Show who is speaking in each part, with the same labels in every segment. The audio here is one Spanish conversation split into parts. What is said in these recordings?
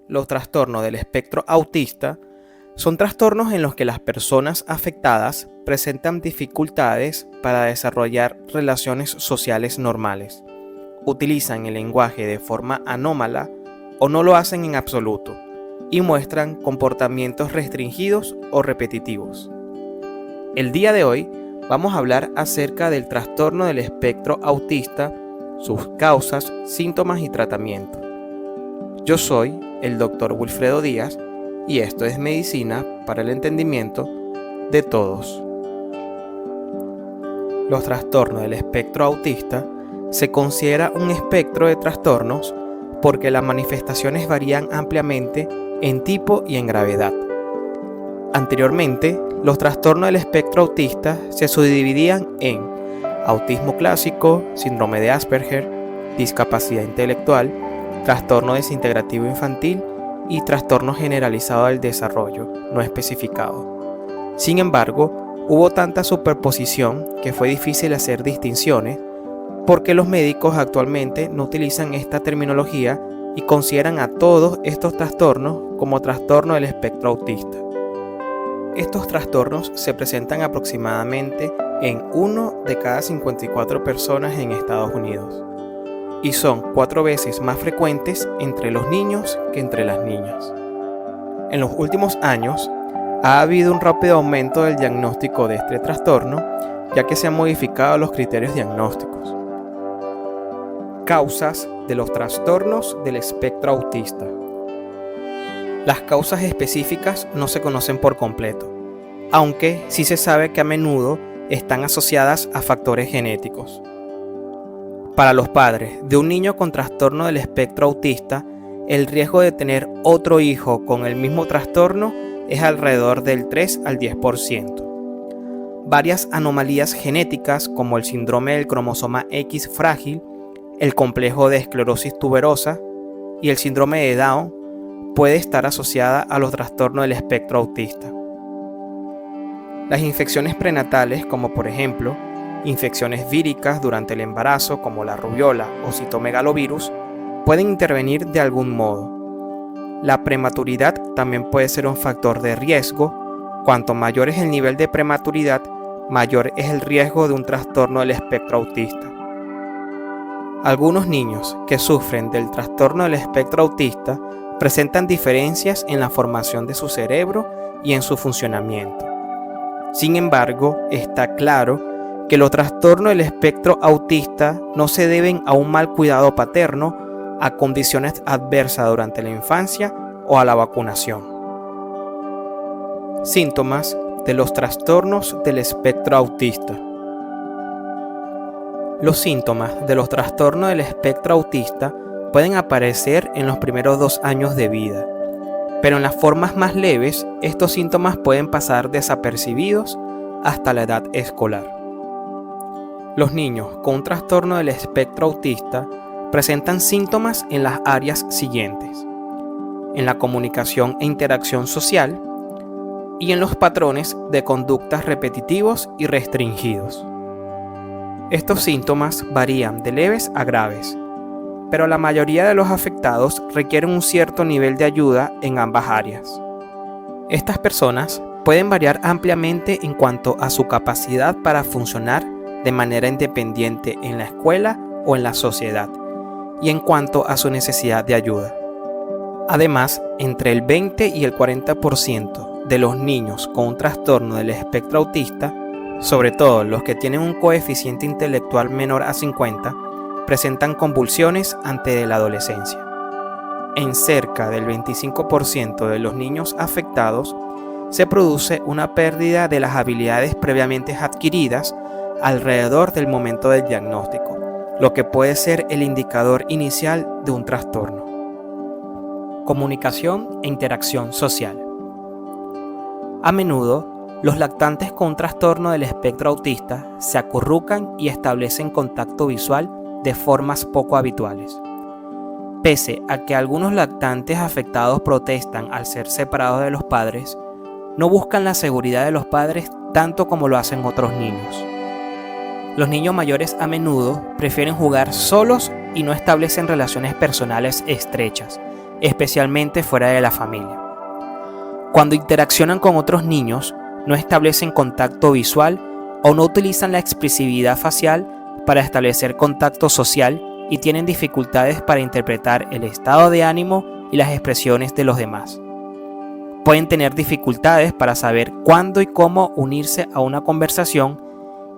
Speaker 1: Los trastornos del espectro autista son trastornos en los que las personas afectadas presentan dificultades para desarrollar relaciones sociales normales, utilizan el lenguaje de forma anómala o no lo hacen en absoluto y muestran comportamientos restringidos o repetitivos. El día de hoy vamos a hablar acerca del trastorno del espectro autista, sus causas, síntomas y tratamiento. Yo soy el Dr. Wilfredo Díaz y esto es Medicina para el Entendimiento de Todos. Los trastornos del espectro autista se considera un espectro de trastornos porque las manifestaciones varían ampliamente en tipo y en gravedad. Anteriormente, los trastornos del espectro autista se subdividían en autismo clásico, síndrome de Asperger, discapacidad intelectual, trastorno desintegrativo infantil y trastorno generalizado del desarrollo no especificado. Sin embargo, hubo tanta superposición que fue difícil hacer distinciones porque los médicos actualmente no utilizan esta terminología y consideran a todos estos trastornos como trastorno del espectro autista. Estos trastornos se presentan aproximadamente en 1 de cada 54 personas en Estados Unidos y son 4 veces más frecuentes entre los niños que entre las niñas. En los últimos años ha habido un rápido aumento del diagnóstico de este trastorno, ya que se han modificado los criterios diagnósticos. Causas de los trastornos del espectro autista. Las causas específicas no se conocen por completo, aunque sí se sabe que a menudo están asociadas a factores genéticos. Para los padres de un niño con trastorno del espectro autista, el riesgo de tener otro hijo con el mismo trastorno es alrededor del 3 al 10%. Varias anomalías genéticas como el síndrome del cromosoma X frágil, el complejo de esclerosis tuberosa y el síndrome de Down puede estar asociada a los trastornos del espectro autista. Las infecciones prenatales, como por ejemplo infecciones víricas durante el embarazo como la rubiola o citomegalovirus, pueden intervenir de algún modo. La prematuridad también puede ser un factor de riesgo. Cuanto mayor es el nivel de prematuridad, mayor es el riesgo de un trastorno del espectro autista. Algunos niños que sufren del trastorno del espectro autista presentan diferencias en la formación de su cerebro y en su funcionamiento. Sin embargo, está claro que los trastornos del espectro autista no se deben a un mal cuidado paterno, a condiciones adversas durante la infancia o a la vacunación. Síntomas de los trastornos del espectro autista. Los síntomas de los trastornos del espectro autista pueden aparecer en los primeros 2 años de vida, pero en las formas más leves, estos síntomas pueden pasar desapercibidos hasta la edad escolar. Los niños con un trastorno del espectro autista presentan síntomas en las áreas siguientes: en la comunicación e interacción social y en los patrones de conductas repetitivos y restringidos. Estos síntomas varían de leves a graves, pero la mayoría de los afectados requieren un cierto nivel de ayuda en ambas áreas. Estas personas pueden variar ampliamente en cuanto a su capacidad para funcionar de manera independiente en la escuela o en la sociedad, y en cuanto a su necesidad de ayuda. Además, entre el 20 y el 40% de los niños con un trastorno del espectro autista, sobre todo los que tienen un coeficiente intelectual menor a 50, presentan convulsiones antes de la adolescencia. En cerca del 25% de los niños afectados, se produce una pérdida de las habilidades previamente adquiridas alrededor del momento del diagnóstico, lo que puede ser el indicador inicial de un trastorno. Comunicación e interacción social. A menudo, los lactantes con un trastorno del espectro autista se acurrucan y establecen contacto visual de formas poco habituales. Pese a que algunos lactantes afectados protestan al ser separados de los padres, no buscan la seguridad de los padres tanto como lo hacen otros niños. Los niños mayores a menudo prefieren jugar solos y no establecen relaciones personales estrechas, especialmente fuera de la familia. Cuando interaccionan con otros niños, no establecen contacto visual o no utilizan la expresividad facial para establecer contacto social y tienen dificultades para interpretar el estado de ánimo y las expresiones de los demás. Pueden tener dificultades para saber cuándo y cómo unirse a una conversación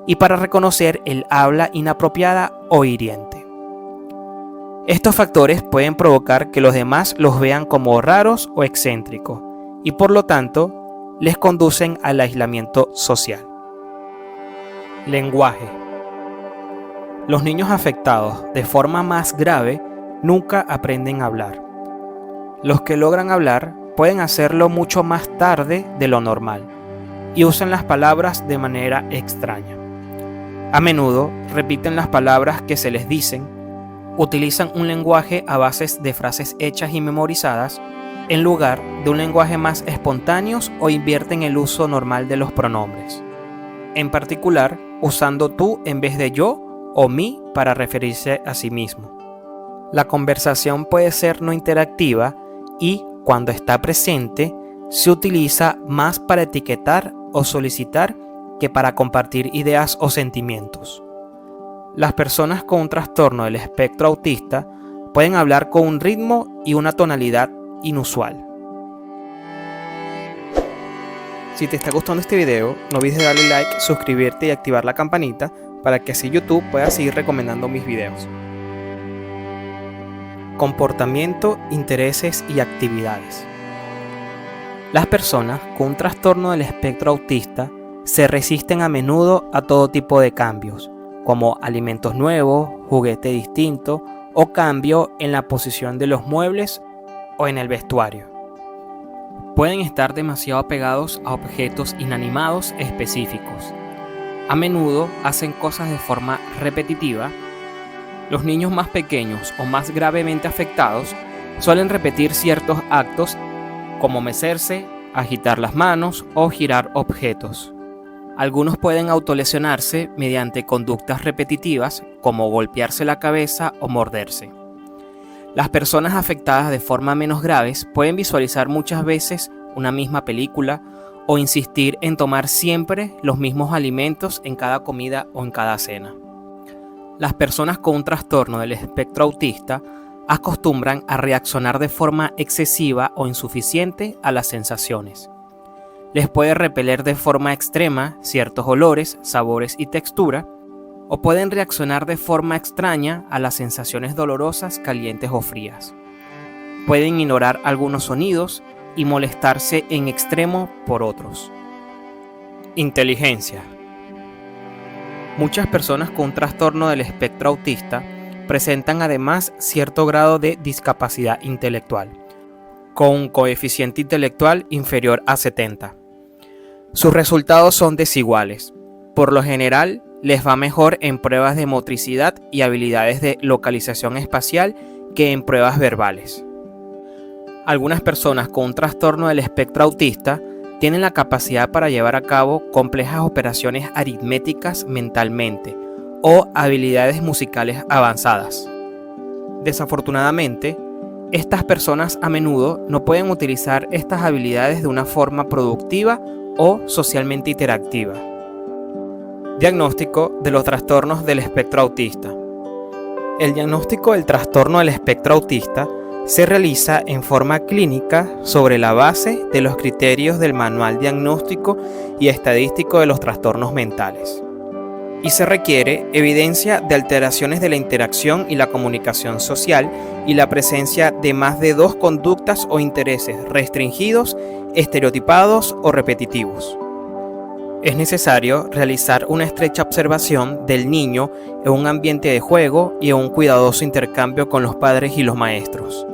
Speaker 1: y para reconocer el habla inapropiada o hiriente. Estos factores pueden provocar que los demás los vean como raros o excéntricos y por lo tanto les conducen al aislamiento social. Lenguaje. Los niños afectados de forma más grave nunca aprenden a hablar. Los que logran hablar pueden hacerlo mucho más tarde de lo normal y usan las palabras de manera extraña. A menudo repiten las palabras que se les dicen, utilizan un lenguaje a base de frases hechas y memorizadas en lugar de un lenguaje más espontáneo o invierten el uso normal de los pronombres. En particular, usando tú en vez de yo o mí para referirse a sí mismo. La conversación puede ser no interactiva y, cuando está presente, se utiliza más para etiquetar o solicitar que para compartir ideas o sentimientos. Las personas con un trastorno del espectro autista pueden hablar con un ritmo y una tonalidad inusual. Si te está gustando este video, no olvides darle like, suscribirte y activar la campanita para que así YouTube pueda seguir recomendando mis videos. Comportamiento, intereses y actividades. Las personas con un trastorno del espectro autista se resisten a menudo a todo tipo de cambios, como alimentos nuevos, juguete distinto o cambio en la posición de los muebles o en el vestuario. Pueden estar demasiado apegados a objetos inanimados específicos. A menudo hacen cosas de forma repetitiva. Los niños más pequeños o más gravemente afectados suelen repetir ciertos actos como mecerse, agitar las manos o girar objetos. Algunos pueden autolesionarse mediante conductas repetitivas como golpearse la cabeza o morderse. Las personas afectadas de forma menos graves pueden visualizar muchas veces una misma película o insistir en tomar siempre los mismos alimentos en cada comida o en cada cena. Las personas con un trastorno del espectro autista acostumbran a reaccionar de forma excesiva o insuficiente a las sensaciones. Les puede repeler de forma extrema ciertos olores, sabores y textura, o pueden reaccionar de forma extraña a las sensaciones dolorosas, calientes o frías. Pueden ignorar algunos sonidos y molestarse en extremo por otros. Inteligencia. Muchas personas con un trastorno del espectro autista presentan además cierto grado de discapacidad intelectual, con un coeficiente intelectual inferior a 70. Sus resultados son desiguales. Por lo general, les va mejor en pruebas de motricidad y habilidades de localización espacial que en pruebas verbales. Algunas personas con un trastorno del espectro autista tienen la capacidad para llevar a cabo complejas operaciones aritméticas mentalmente o habilidades musicales avanzadas. Desafortunadamente, estas personas a menudo no pueden utilizar estas habilidades de una forma productiva o socialmente interactiva. Diagnóstico de los trastornos del espectro autista. El diagnóstico del trastorno del espectro autista se realiza en forma clínica sobre la base de los criterios del Manual Diagnóstico y Estadístico de los Trastornos Mentales. Y se requiere evidencia de alteraciones de la interacción y la comunicación social y la presencia de más de 2 conductas o intereses restringidos, estereotipados o repetitivos. Es necesario realizar una estrecha observación del niño en un ambiente de juego y en un cuidadoso intercambio con los padres y los maestros.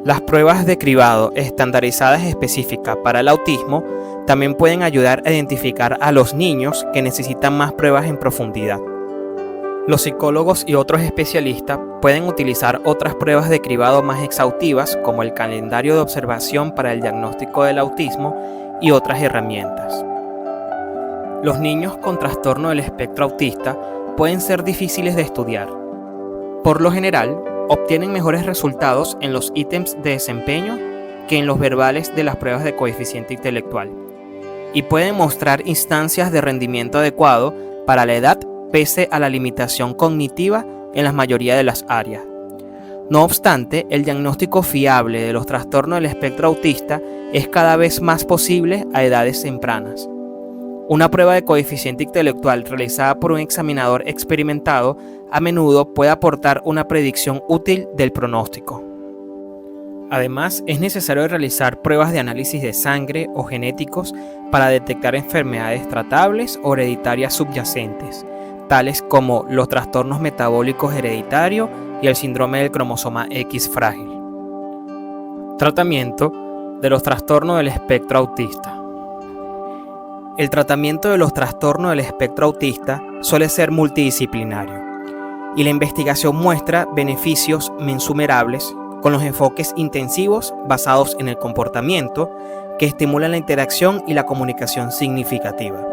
Speaker 1: Las pruebas de cribado estandarizadas específicas para el autismo también pueden ayudar a identificar a los niños que necesitan más pruebas en profundidad. Los psicólogos y otros especialistas pueden utilizar otras pruebas de cribado más exhaustivas como el calendario de observación para el diagnóstico del autismo y otras herramientas. Los niños con trastorno del espectro autista pueden ser difíciles de estudiar. Por lo general, obtienen mejores resultados en los ítems de desempeño que en los verbales de las pruebas de coeficiente intelectual, y pueden mostrar instancias de rendimiento adecuado para la edad pese a la limitación cognitiva en la mayoría de las áreas. No obstante, el diagnóstico fiable de los trastornos del espectro autista es cada vez más posible a edades tempranas. Una prueba de coeficiente intelectual realizada por un examinador experimentado a menudo puede aportar una predicción útil del pronóstico. Además, es necesario realizar pruebas de análisis de sangre o genéticos para detectar enfermedades tratables o hereditarias subyacentes, tales como los trastornos metabólicos hereditarios y el síndrome del cromosoma X frágil. Tratamiento de los trastornos del espectro autista. El tratamiento de los trastornos del espectro autista suele ser multidisciplinario, y la investigación muestra beneficios mensurables con los enfoques intensivos basados en el comportamiento que estimulan la interacción y la comunicación significativa.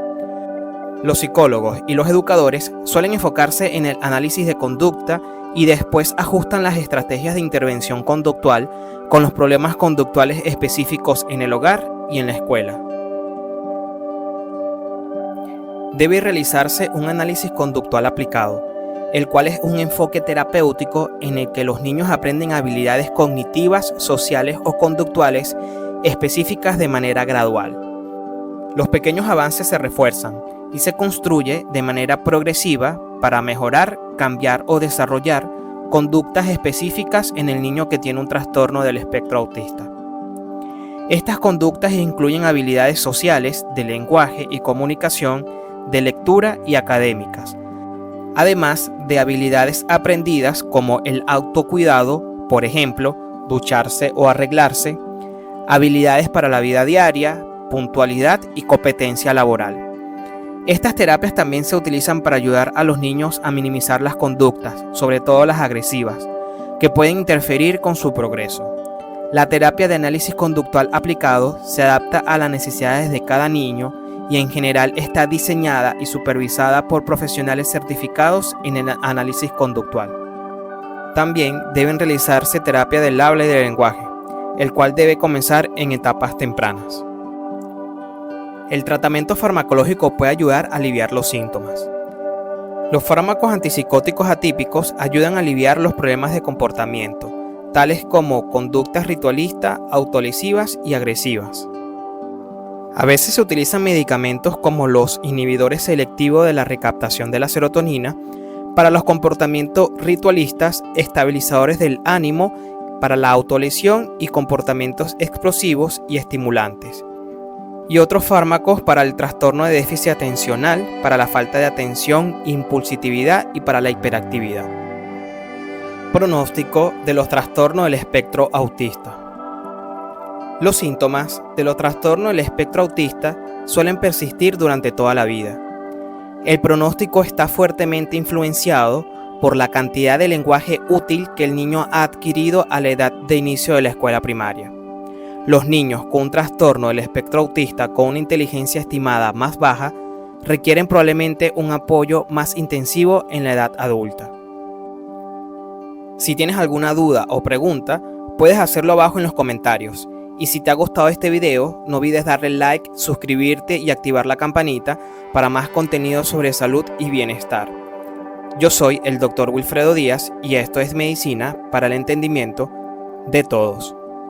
Speaker 1: Los psicólogos y los educadores suelen enfocarse en el análisis de conducta y después ajustan las estrategias de intervención conductual con los problemas conductuales específicos en el hogar y en la escuela. Debe realizarse un análisis conductual aplicado, el cual es un enfoque terapéutico en el que los niños aprenden habilidades cognitivas, sociales o conductuales específicas de manera gradual. Los pequeños avances se refuerzan y se construye de manera progresiva para mejorar, cambiar o desarrollar conductas específicas en el niño que tiene un trastorno del espectro autista. Estas conductas incluyen habilidades sociales, de lenguaje y comunicación, de lectura y académicas, además de habilidades aprendidas como el autocuidado, por ejemplo, ducharse o arreglarse, habilidades para la vida diaria, puntualidad y competencia laboral. Estas terapias también se utilizan para ayudar a los niños a minimizar las conductas, sobre todo las agresivas, que pueden interferir con su progreso. La terapia de análisis conductual aplicado se adapta a las necesidades de cada niño y en general está diseñada y supervisada por profesionales certificados en el análisis conductual. También deben realizarse terapia del habla y del lenguaje, el cual debe comenzar en etapas tempranas. El tratamiento farmacológico puede ayudar a aliviar los síntomas. Los fármacos antipsicóticos atípicos ayudan a aliviar los problemas de comportamiento, tales como conductas ritualistas, autolesivas y agresivas. A veces se utilizan medicamentos como los inhibidores selectivos de la recaptación de la serotonina para los comportamientos ritualistas, estabilizadores del ánimo para la autolesión y comportamientos explosivos y estimulantes, y otros fármacos para el trastorno de déficit atencional, para la falta de atención, impulsividad y para la hiperactividad. Pronóstico de los trastornos del espectro autista. Los síntomas de los trastornos del espectro autista suelen persistir durante toda la vida. El pronóstico está fuertemente influenciado por la cantidad de lenguaje útil que el niño ha adquirido a la edad de inicio de la escuela primaria. Los niños con un trastorno del espectro autista con una inteligencia estimada más baja requieren probablemente un apoyo más intensivo en la edad adulta. Si tienes alguna duda o pregunta, puedes hacerlo abajo en los comentarios. Y si te ha gustado este video, no olvides darle like, suscribirte y activar la campanita para más contenido sobre salud y bienestar. Yo soy el Dr. Wilfredo Díaz y esto es Medicina para el Entendimiento de Todos.